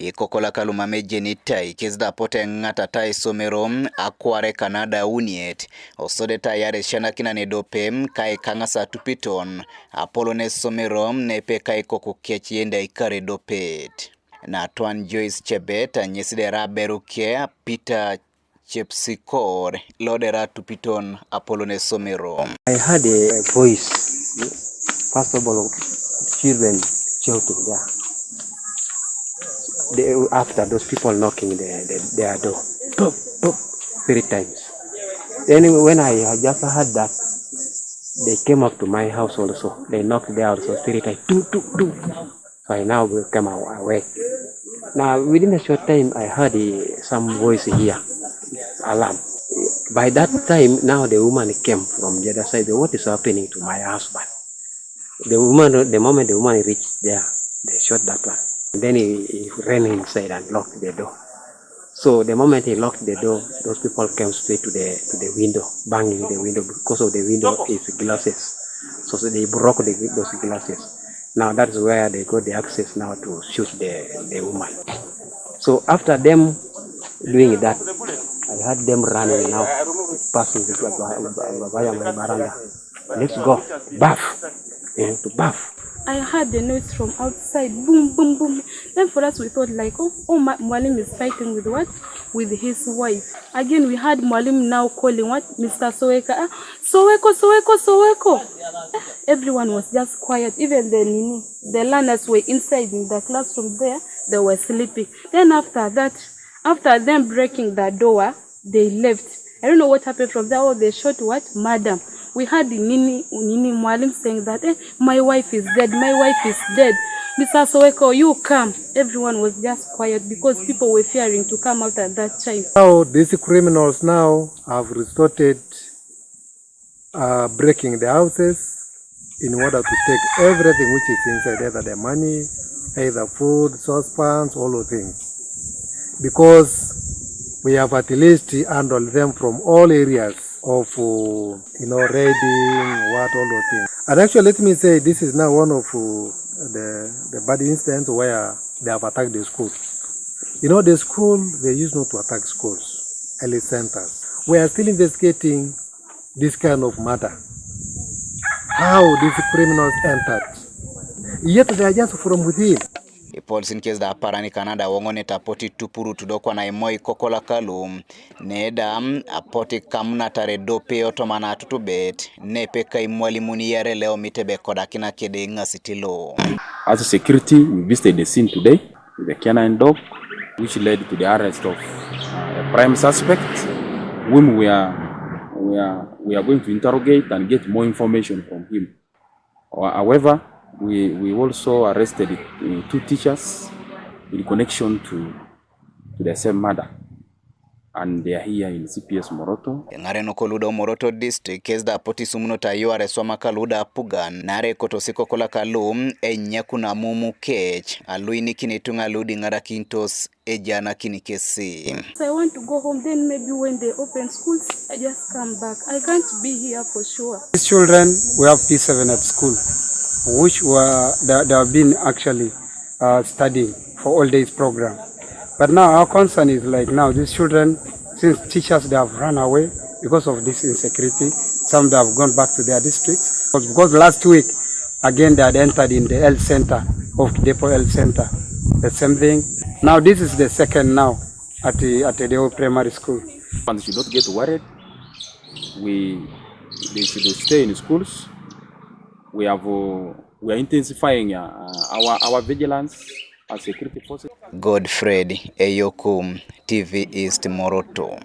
Ikokola kaluma mejenitai kizda pote ngata tai somerom akware Kanada uniet osode tai Esisianakinan edopem kai kangasa tupiton apolone somerom nepe kai koko kechienda ikare dopet na Twan Joyce Chebet anyeside Aberu ke Peter Chepsikor lodera tupiton apolone somerom. I heard a voice, first of all, children shouting there. After those people knocking their door, pop, pop, 3 times. Then when I just heard that, they came up to my house also. They knocked there also 3 times, do. So I now came awake. Now within a short time, I heard some voice here, alarm. By that time, now the woman came from the other side. What is happening to my husband? The moment the woman reached there, they shot that one. And then he ran inside and locked the door. So the moment he locked the door, those people came straight to the window, banging the window because of the window is glasses. So they broke those glasses. Now that's where they got the access now to shoot the woman. So after them doing that, I had them running now, passing via my veranda. Let's go, bath, to bath. I heard the noise from outside, boom, boom, boom. Then for us we thought like, Mwalim is fighting with what? With his wife. Again we heard Mwalim now calling what? Mr. Soweka. Soweko. Everyone was just quiet. Even the learners were inside in the classroom there. They were sleeping. Then after them breaking the door, they left. I don't know what happened from there. They shot what? Madam. We heard the Nini Mwalim saying that, my wife is dead. Mr. Soweko, you come. Everyone was just quiet because people were fearing to come out at that time. Now these criminals now have resorted breaking the houses in order to take everything which is inside, either the money, either food, saucepans, all those things. Because we have at least handled them from all areas of raiding, all those things. And actually, let me say, this is now one of the bad incidents where they have attacked the school. The school, they used not to attack schools, early centers. We are still investigating this kind of matter. How these criminals entered. Yet they are just from within. Reports in case da parani Canada wongone tapoti tupuru tudokwa na imoi kokola kalum neda apoti kamna tare dope otomana tutubet nepeka imwalimuni yare leo mitebe kodakina kede ngasitilo. As a security, we visited the scene today with the canine dog, which led to the arrest of a prime suspect, whom we are going to interrogate and get more information from him. However, we also arrested 2 teachers in connection to the same murder, and they are here in CPS Moroto. Ngare no koluda Moroto district kesda poti sumuno tayo aresoma kaluda pugan nare kotosiko kola kalum enyakuna mumu kech aluini kinitunga ludi ngara kintos ejana kinikesi. So I want to go home, then maybe when they open schools I just come back. I can't be here for sure. These children, we have P7 at school, which they have been actually studying for all days program. But now our concern is like now these children, since teachers they have run away because of this insecurity, some they have gone back to their districts. Because last week, again they had entered in the health center of Depot Health Center. The same thing. Now this is the second now at the old primary school. And they should not get worried. They should stay in schools. We are intensifying our vigilance as security forces. Godfred Arocun, TV East Moroto.